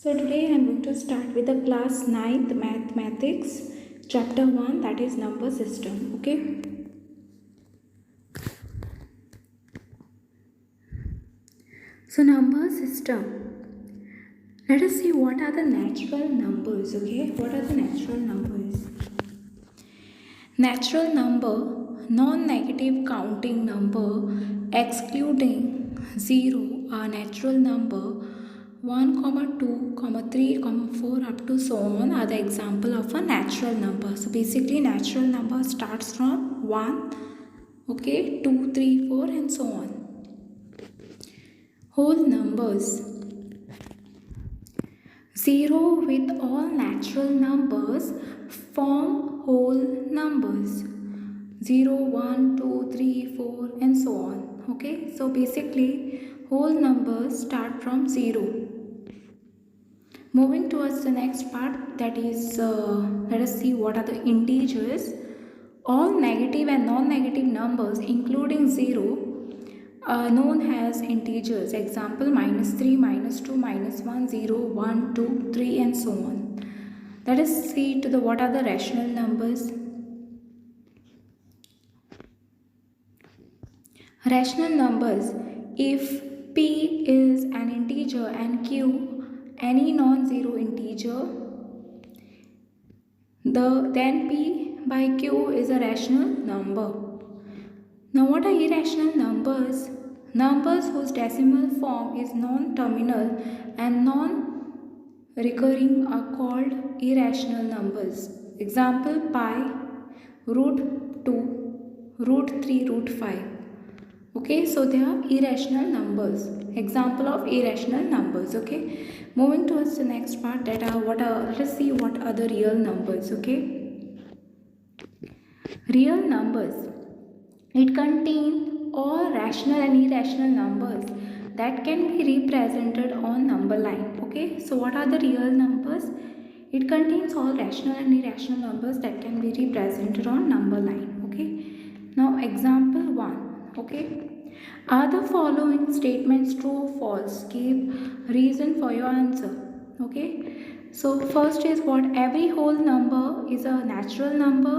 So today I am going to start with the class 9th mathematics chapter 1, that is number system. Okay. So number system. Let us see what are the natural numbers. Okay. What are the natural numbers? Natural number, non-negative counting number excluding 0 are natural number 1, 2, 3, 4 up to so on are the example of a natural number. So basically natural number starts from 1, okay, 2, 3, 4 and so on. Whole numbers. 0 with all natural numbers form whole numbers. 0, 1, 2, 3, 4 and so on. Okay, so basically whole numbers start from 0. Moving towards the next part, that is let us see what are the integers. All negative and non-negative numbers including 0 are known as integers. Example -3, -2, -1, 0, 1, 2, 3 and so on. Let us see to the what are the rational numbers. Rational numbers, if p is an integer and q any non-zero integer, then p by q is a rational number. Now what are irrational numbers? Numbers whose decimal form is non-terminal and non-recurring are called irrational numbers. Example pi, root 2, root 3, root 5. Okay, so they are irrational numbers. Example of irrational numbers. Okay, moving towards the next part, that are let us see what are the real numbers. Okay, real numbers, it contains all rational and irrational numbers that can be represented on number line. Okay, so what are the real numbers? It contains all rational and irrational numbers that can be represented on number line. Okay, now example 1. Okay, are the following statements true or false? Give reason for your answer. Okay, so first is what? Every whole number is a natural number.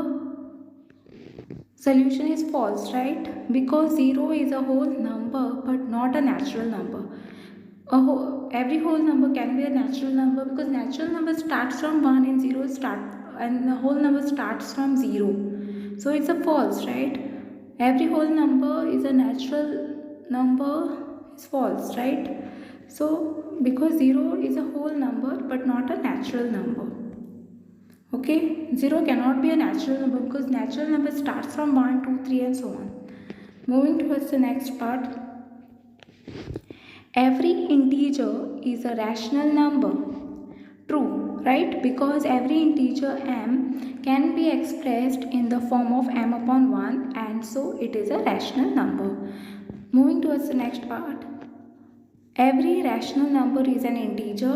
Solution is false, right? Because 0 is a whole number but not a natural number. Every whole number can be a natural number because natural number starts from 1 and 0 and the whole number starts from 0. So it's a false, right? Every whole number is a natural number is false, right? So because 0 is a whole number but not a natural number. Okay, 0 cannot be a natural number because natural number starts from 1, 2, 3 and so on. Moving towards the next part. Every integer is a rational number. True, right? Because every integer m can be expressed in the form of m upon 1 and so it is a rational number. Moving towards the next part. Every rational number is an integer.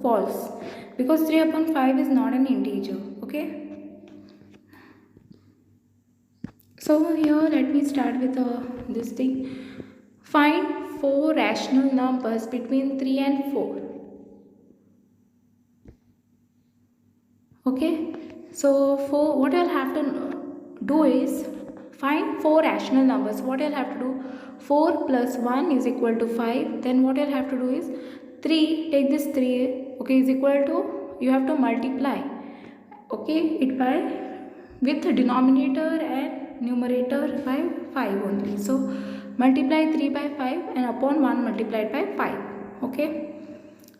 False. Because 3 upon 5 is not an integer. Okay. So here let me start with this thing. Find 4 rational numbers between 3 and 4. Okay. So for what I'll have to do is find 4 rational numbers. What I'll have to do? 4 plus 1 is equal to 5. Then what I'll have to do is 3, take this 3, okay, is equal to, you have to multiply, okay, it by with denominator and numerator by 5 only. So multiply 3 by 5 and upon 1 multiplied by 5. Okay.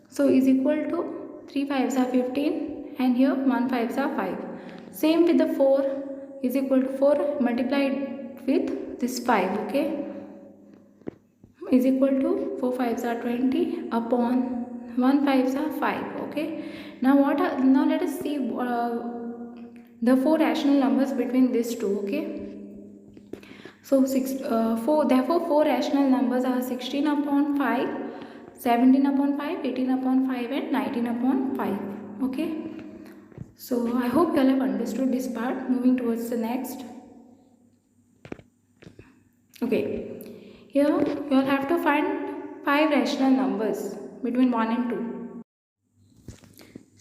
So is equal to 3 5s are 15 and here 1 5s are 5. Same with the 4 is equal to 4 multiplied with this 5. Okay. Is equal to 4 5s are 20 upon 1 5s are 5. Okay. Now now let us see the 4 rational numbers between these two. Okay. So therefore 4 rational numbers are 16 upon 5, 17 upon 5, 18 upon 5 and 19 upon 5. Okay. So I hope you all have understood this part. Moving towards the next. Okay. Here you all have to find 5 rational numbers between 1 and 2.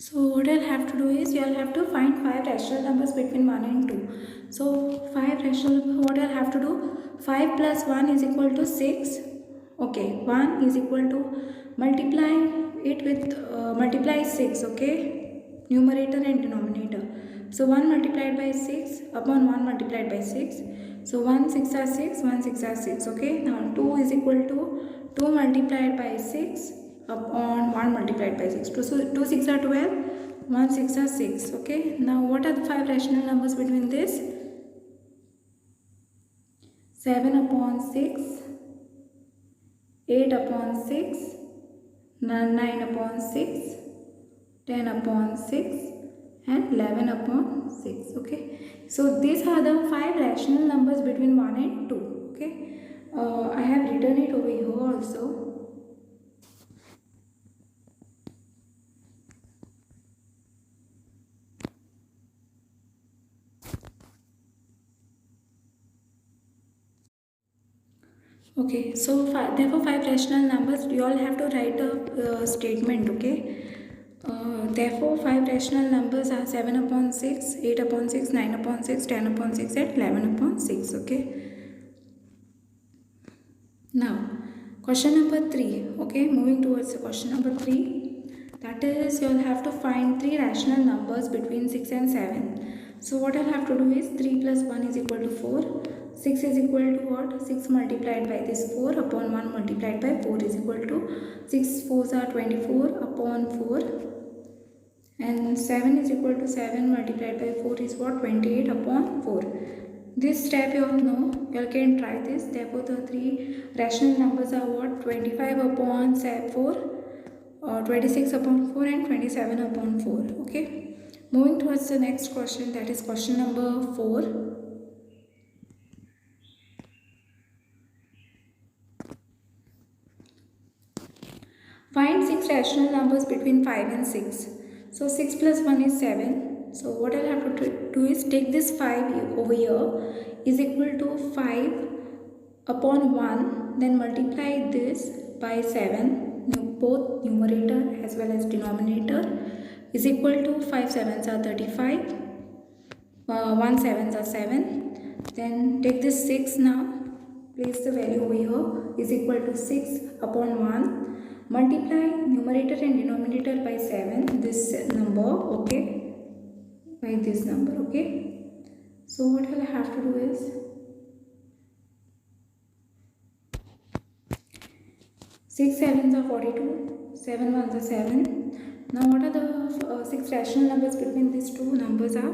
So what I'll have to do is you'll have to find 5 rational numbers between 1 and 2. So 5 rational, what I'll have to do, 5 plus 1 is equal to 6. Okay, 1 is equal to, multiply it with, multiply 6, okay, numerator and denominator. So 1 multiplied by 6 upon 1 multiplied by 6. So 1 6 are 6, 1 6 are 6, okay. Now 2 is equal to 2 multiplied by 6 upon 1 multiplied by 6. So 2 6 are 12, 1 6 are 6, okay. Now what are the 5 rational numbers between this? 7 upon 6, 8 upon 6, 9 upon 6, 10 upon 6 and 11 upon 6, okay. So these are the 5 rational numbers between 1 and 2, okay. I have written it over here also. Okay, so therefore 5 rational numbers, you all have to write a statement, okay. Therefore 5 rational numbers are 7 upon 6, 8 upon 6, 9 upon 6, 10 upon 6 and 11 upon 6, okay. Now question number 3, okay, moving towards the question number 3, that is you will have to find 3 rational numbers between 6 and 7. So what I'll have to do is 3 plus 1 is equal to 4. 6 is equal to what? 6 multiplied by this 4 upon 1 multiplied by 4 is equal to 6 4s are 24 upon 4, and 7 is equal to 7 multiplied by 4 is what? 28 upon 4. This step you all know, you all can try this. Therefore the 3 rational numbers are what? 25 upon 4, 26 upon 4 and 27 upon 4, okay. Moving towards the next question, that is question number 4. Find 6 rational numbers between 5 and 6. So 6 plus 1 is 7. So what I'll have to do is take this 5 over here is equal to 5 upon 1, then multiply this by 7, both numerator as well as denominator, is equal to 5 7s are 35, 1 7s are 7. Then take this 6 now, place the value over here, is equal to 6 upon 1, multiply numerator and denominator by 7, this number, okay, by this number, okay. So what I'll have to do is 6 7s are 42, 7 1s are 7. Now what are the 6 rational numbers between these two numbers are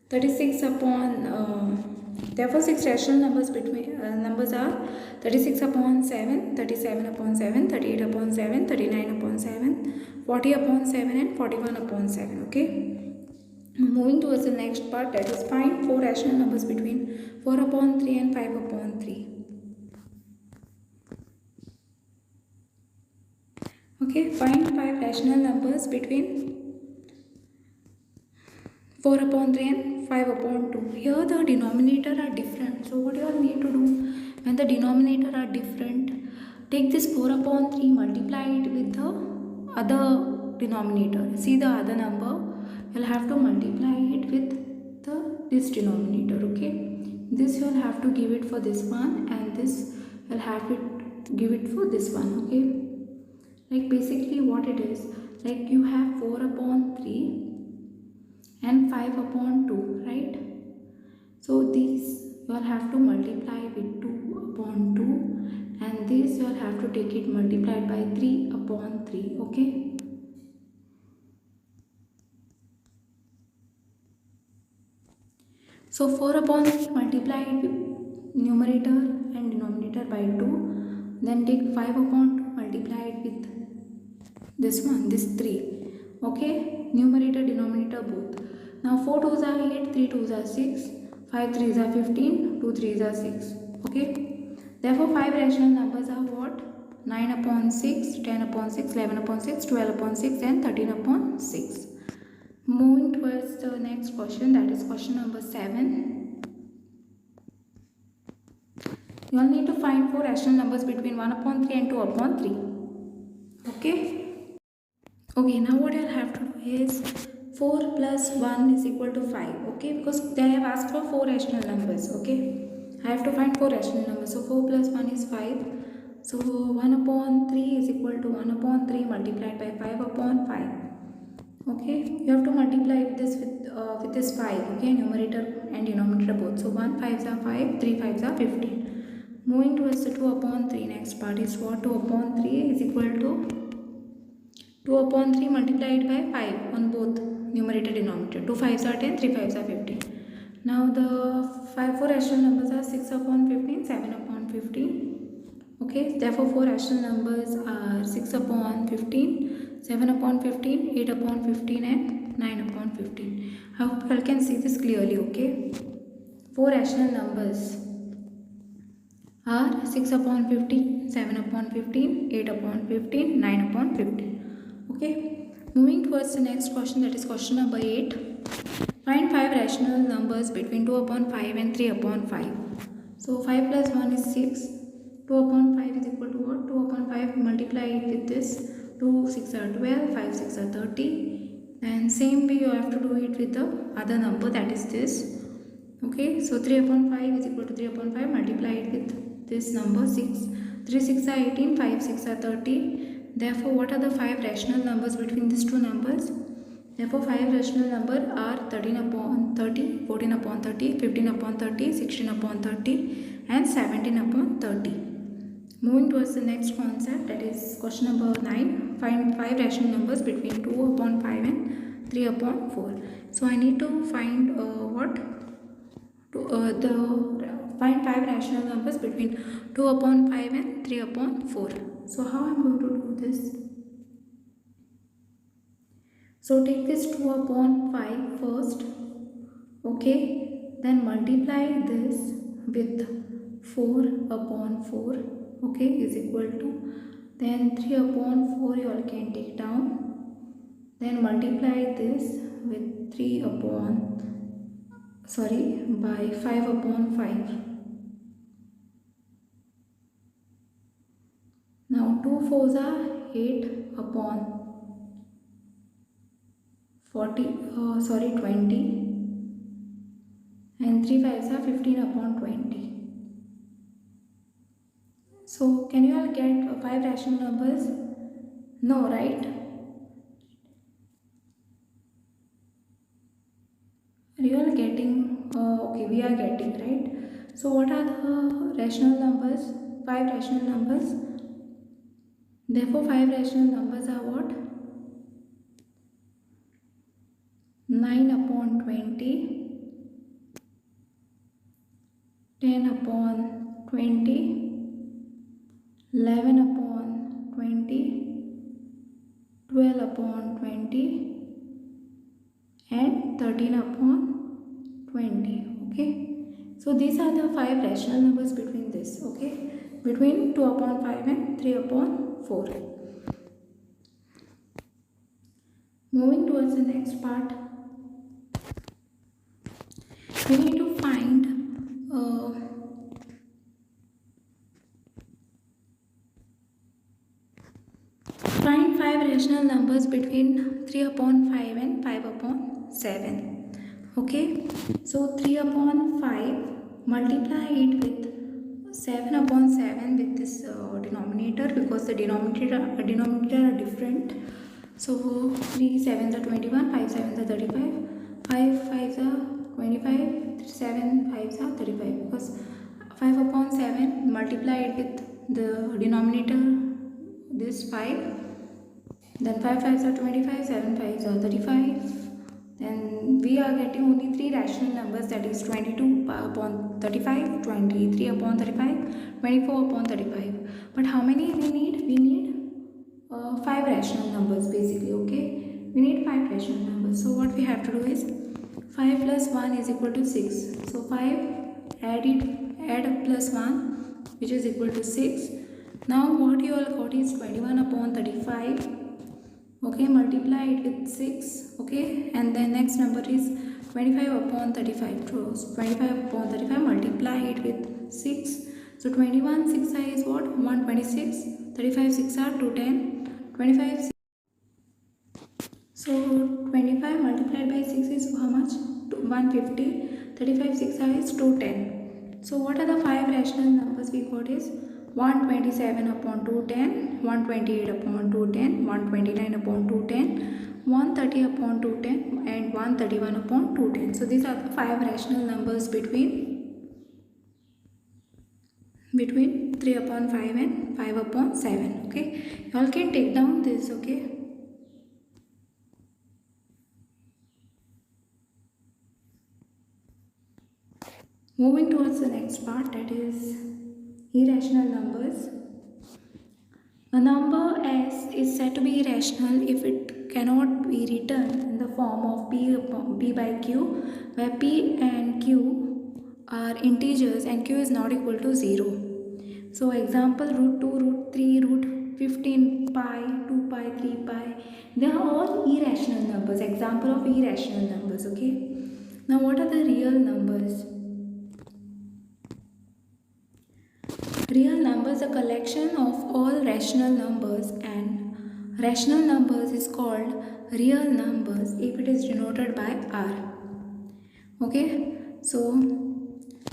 36 upon therefore 6 rational numbers between numbers are 36 upon 7, 37 upon 7, 38 upon 7, 39 upon 7, 40 upon 7 and 41 upon 7, okay. Moving towards the next part, that is find 4 rational numbers between 4 upon 3 and 5 upon 3. Okay, find 5 rational numbers between 4 upon 3 and 5 upon 2. Here the denominator are different. So what you all need to do, when the denominator are different, take this 4 upon 3, multiply it with the other denominator. See the other number, you'll have to multiply it with this denominator, okay. This you'll have to give it for this one, and this you'll have to give it for this one, okay. Like basically what it is, like you have 4 upon 3 and 5 upon 2, right? So these you all have to multiply with 2 upon 2, and this you all have to take it multiplied by 3 upon 3, okay. So 4 upon 3 multiply it with numerator and denominator by 2, then take 5 upon 2 multiply it with this one, this 3, okay, numerator denominator both. Now 4 2s are 8, 3 2s are 6, 5 3s are 15, 2 3s are 6, okay. Therefore 5 rational numbers are what? 9 upon 6, 10 upon 6, 11 upon 6, 12 upon 6 and 13 upon 6. Moving towards the next question, that is question number 7. You all need to find 4 rational numbers between 1 upon 3 and 2 upon 3, okay. Okay, now what I'll have to do is 4 plus 1 is equal to 5. Okay, because they have asked for 4 rational numbers. Okay, I have to find 4 rational numbers. So 4 plus 1 is 5. So 1 upon 3 is equal to 1 upon 3 multiplied by 5 upon 5. Okay, you have to multiply this with this 5. Okay, numerator and denominator both. So 1 5s are 5, 3 5s are 15. Moving towards the 2 upon 3, next part is what? 2 upon 3 is equal to 2 upon 3 multiplied by 5 on both numerator denominator. 2 5s are 10, 3 5s are 15. Now the 4 rational numbers are 6 upon 15, 7 upon 15. Okay, therefore 4 rational numbers are 6 upon 15, 7 upon 15, 8 upon 15 and 9 upon 15. I hope you all can see this clearly. Okay, 4 rational numbers are 6 upon 15, 7 upon 15, 8 upon 15, 9 upon 15. Okay, moving towards the next question, that is question number 8. Find 5 rational numbers between 2 upon 5 and 3 upon 5. So 5 plus 1 is 6. 2 upon 5 is equal to what? 2 upon 5 multiply it with this. 2 6 are 12, 5 6 are 30. And same way you have to do it with the other number, that is this. Okay, so 3 upon 5 is equal to 3 upon 5 multiply it with this number 6. 3 6 are 18, 5 6 are 30. Therefore, what are the 5 rational numbers between these two numbers? Therefore, 5 rational numbers are 13 upon 30, 14 upon 30, 15 upon 30, 16 upon 30 and 17 upon 30. Moving towards the next concept, that is question number 9. Find 5 rational numbers between 2 upon 5 and 3 upon 4. So, I need to find find 5 rational numbers between 2 upon 5 and 3 upon 4. So how I am going to do this? So take this 2 upon 5 first. Okay, then multiply this with 4 upon 4. Okay, is equal to, then 3 upon 4 you all can take down. Then multiply this with 3 upon by 5 upon 5. Now 2 4s are 8 upon 20 and 3 5s are 15 upon 20. So can you all get 5 rational numbers? No, right? Are you all getting? Okay, we are getting, right? So what are the rational numbers? 5 rational numbers. Therefore 5 rational numbers are what? 9 upon 20, 10 upon 20, 11 upon 20, 12 upon 20 and 13 upon 20. Okay, so these are the 5 rational numbers between this. Okay, between 2 upon 5 and 3 upon 4. Moving towards the next part, we need to find find 5 rational numbers between 3 upon 5 and 5 upon 7. Okay, so 3 upon 5 multiply it with 7 upon 7 with this denominator, because the denominator are different. So 3 7s are 21, 5 7s are 35, 5 5s are 25, 7 5s are 35, because 5 upon 7 multiply it with the denominator this 5, then 5 5s are 25, 7 5s are 35, then we are getting only 3 rational numbers, that is 22 upon 35, 23 upon 35, 24 upon 35. But how many we need? We need 5 rational numbers basically. Okay, we need 5 rational numbers. So what we have to do is 5 plus 1 is equal to 6. So 5 add up plus 1, which is equal to 6. Now what you all got is 21 upon 35. Okay, multiply it with 6. Okay, and then next number is 25 upon 35. So 25 upon 35 multiply it with 6. So 21 6 I is what? 126. 35 6 are 210. 25 So 25 multiplied by 6 is how much? 150. 35 6 is 210. So what are the 5 rational numbers we got is 127 upon 210, 128 upon 210, 129 upon 210, 130 upon 210 and 131 upon 210. So these are the 5 rational numbers between 3 upon 5 and 5 upon 7. Okay, you all can take down this. Okay. Moving towards the next part, that is irrational numbers. A number S is said to be irrational if it cannot be written in the form of P by Q, where P and Q are integers and Q is not equal to 0. So example, root 2, root 3, root 15, pi, 2 pi, 3 pi. They are all irrational numbers. Example of irrational numbers. Okay. Now what are the real numbers? Real numbers are a collection of all rational numbers, and rational numbers is called real numbers if it is denoted by R. Okay, so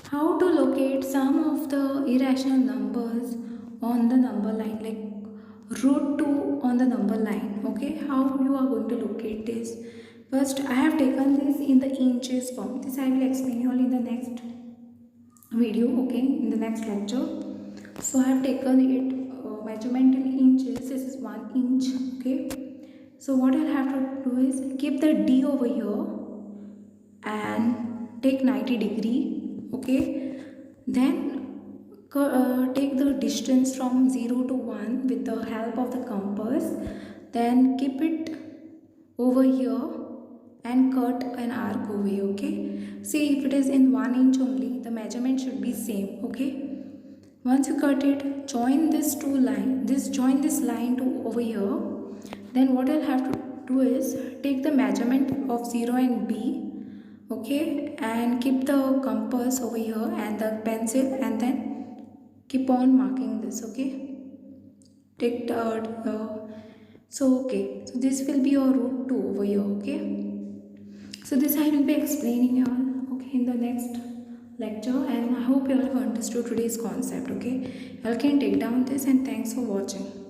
how to locate some of the irrational numbers on the number line, like root 2 on the number line. Okay, how you are going to locate this? First, I have taken this in the inches form. This I will explain you all in the next video. Okay, in the next lecture. So I have taken it measurement in inches. This is 1 inch. Okay, so what I'll have to do is keep the D over here and take 90 degree. Okay, then take the distance from 0 to 1 with the help of the compass, then keep it over here and cut an arc over here. Okay, see, if it is in 1 inch only, the measurement should be same. Okay, once you cut it, join this join this line to over here. Then what I'll have to do is take the measurement of 0 and B, okay, and keep the compass over here and the pencil, and then keep on marking this. Okay, take the okay, so this will be your root 2 over here. Okay, so this I will be explaining you all, okay, in the next lecture, and I hope you all have understood today's concept. Okay, you all can take down this, and thanks for watching.